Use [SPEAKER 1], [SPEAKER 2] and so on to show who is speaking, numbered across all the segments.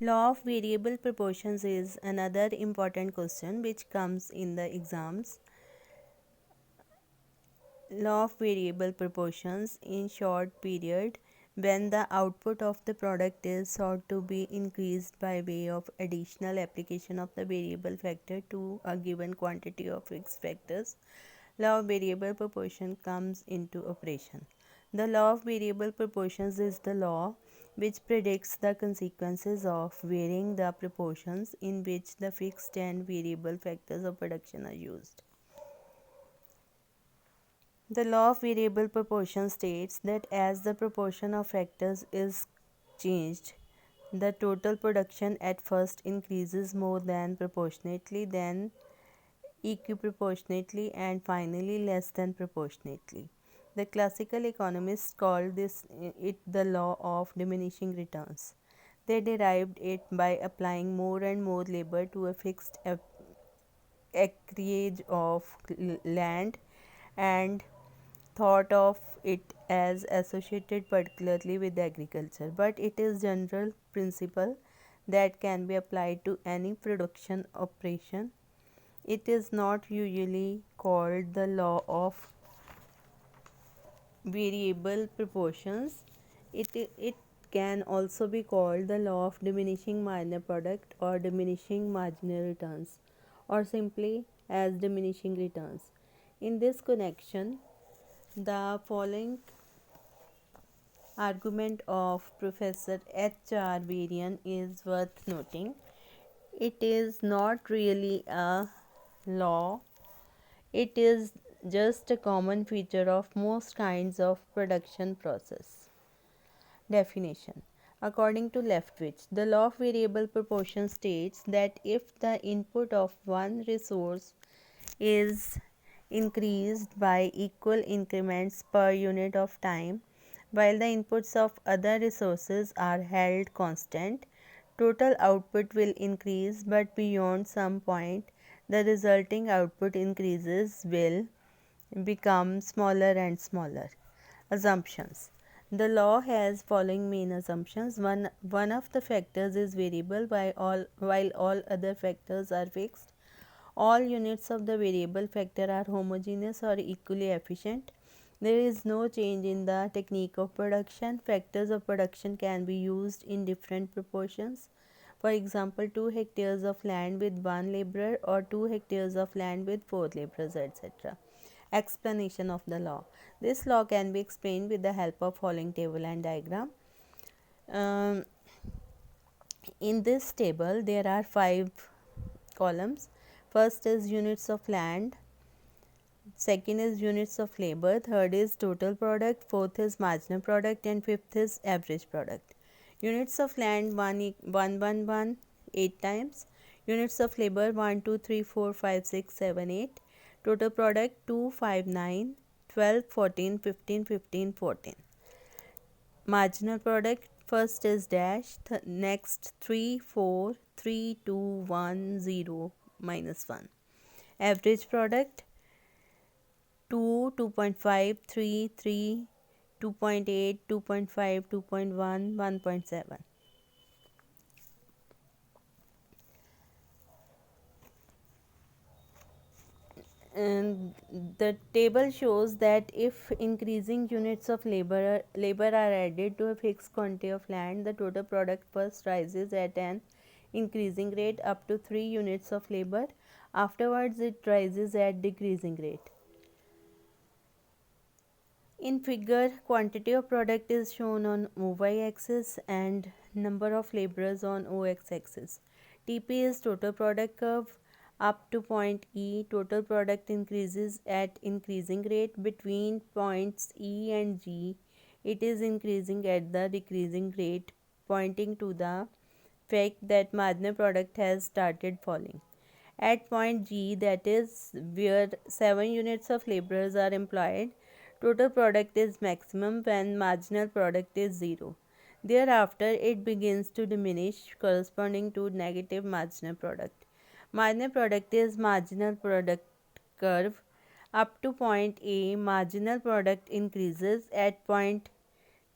[SPEAKER 1] Law of variable proportions is another important question which comes in the exams. Law of variable proportions in short period when the output of the product is sought to be increased by way of additional application of the variable factor to a given quantity of fixed factors, law of variable proportion comes into operation. The law of variable proportions is the law which predicts the consequences of varying the proportions in which the fixed and variable factors of production are used. The law of variable proportion states that as the proportion of factors is changed, the total production at first increases more than proportionately, then equiproportionately, and finally less than proportionately. The classical economists called it the law of diminishing returns. They derived it by applying more and more labor to a fixed acreage of land and thought of it as associated particularly with agriculture, but it is general principle that can be applied to any production operation. It is not usually called the law of variable proportions. It can also be called the law of diminishing marginal product or diminishing marginal returns or simply as diminishing returns. In this connection, the following argument of Professor H.R. Varian is worth noting. It is not really a law, it is just a common feature of most kinds of production process. Definition. According to Leftwich, the law of variable proportion states that if the input of one resource is increased by equal increments per unit of time, while the inputs of other resources are held constant, total output will increase, but beyond some point, the resulting output increases will become smaller and smaller. Assumptions. The law has following main assumptions. One of the factors is variable while all other factors are fixed. All units of the variable factor are homogeneous or equally efficient. There is no change in the technique of production. Factors of production can be used in different proportions. For example, 2 hectares of land with 1 laborer or 2 hectares of land with 4 laborers, etc. Explanation of the law. This law can be explained with the help of following table and diagram. Um, in this table, there are 5 columns. First is units of land, second is units of labor, third is total product, fourth is marginal product, and fifth is average product. Units of land 1 8 times, units of labor 1 2 3 4 5 6 7 8, total product 2 5 9 12 14 15 15 14. Marginal product first is dash, next 3 4 3 2 1 0 minus 1. Average product 2 2.5 3 3 2.8 2.5 2.1 1.7. And the table shows that if increasing units of labor are added to a fixed quantity of land, the total product first rises at an increasing rate up to 3 units of labor. Afterwards, it rises at decreasing rate. In figure, quantity of product is shown on y axis and number of laborers on x axis. TP is total product curve. Up to point E, total product increases at increasing rate. Between points E and G, it is increasing at the decreasing rate, pointing to the fact that marginal product has started falling. At point G, that is where 7 units of laborers are employed, total product is maximum when marginal product is 0. Thereafter, it begins to diminish, corresponding to negative marginal product. Marginal product is marginal product curve. Up to point A, marginal product increases. At point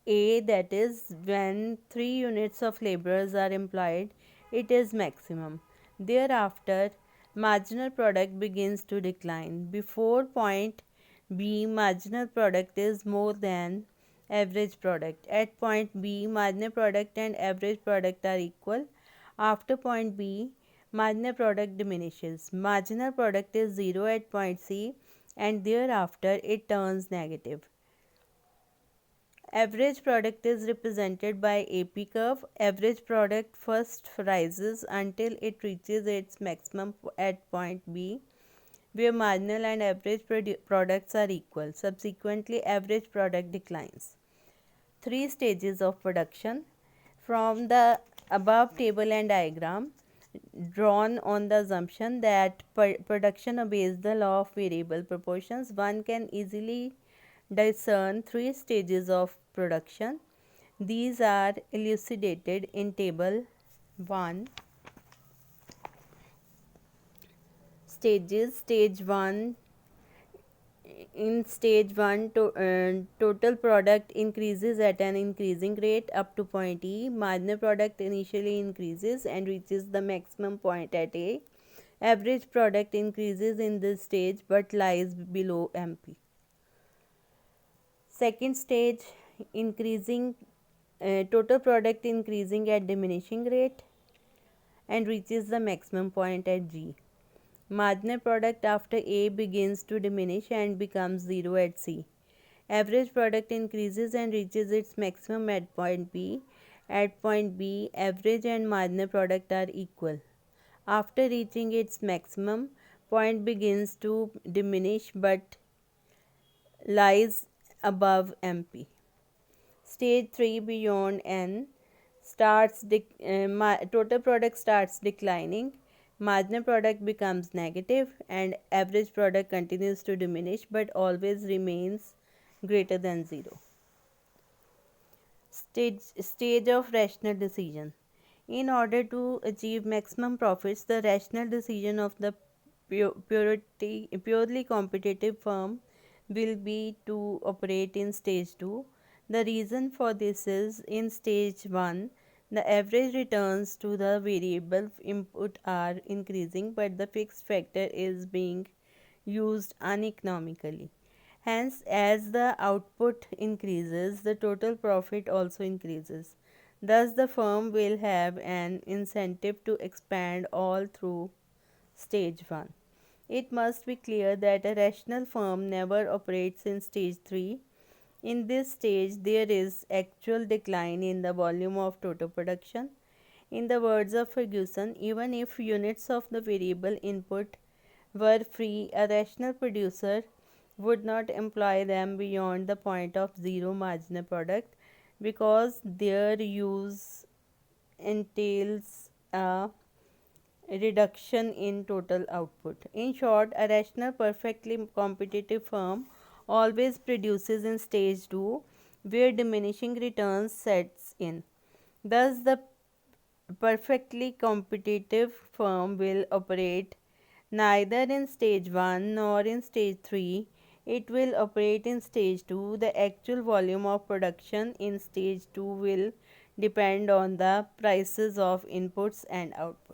[SPEAKER 1] A, that is when 3 units of laborers are employed, it is maximum. Thereafter, marginal product begins to decline. Before point B, marginal product is more than average product. At point B, marginal product and average product are equal. After point B, marginal product diminishes. Marginal product is 0 at point C and thereafter it turns negative. Average product is represented by AP curve. Average product first rises until it reaches its maximum at point B, where marginal and average products are equal. Subsequently, average product declines. 3 stages of production. From the above table and diagram, drawn on the assumption that production obeys the law of variable proportions, one can easily discern 3 stages of production. These are elucidated in table 1. Stages. Stage 1. In stage 1, total product increases at an increasing rate up to point E. Marginal product initially increases and reaches the maximum point at A. Average product increases in this stage but lies below MP. Second stage, increasing total product increasing at diminishing rate and reaches the maximum point at G. Marginal product after A begins to diminish and becomes 0 at C. Average product increases and reaches its maximum at point B. At point B, average and marginal product are equal. After reaching its maximum, point begins to diminish but lies above MP. Stage 3, beyond N, total product starts declining, marginal product becomes negative and average product continues to diminish but always remains greater than 0. Stage of rational decision. In order to achieve maximum profits, the rational decision of the purely competitive firm will be to operate in stage 2. The reason for this is, in stage 1, the average returns to the variable input are increasing but the fixed factor is being used uneconomically. Hence, as the output increases, the total profit also increases. Thus, the firm will have an incentive to expand all through stage 1. It must be clear that a rational firm never operates in stage 3. In this stage, there is actual decline in the volume of total production. In the words of Ferguson, even if units of the variable input were free, a rational producer would not employ them beyond the point of 0 marginal product because their use entails a reduction in total output. In short, a rational, perfectly competitive firm always produces in stage 2 where diminishing returns sets in. Thus, the perfectly competitive firm will operate neither in stage 1 nor in stage 3. It will operate in stage 2. The actual volume of production in stage 2 will depend on the prices of inputs and outputs.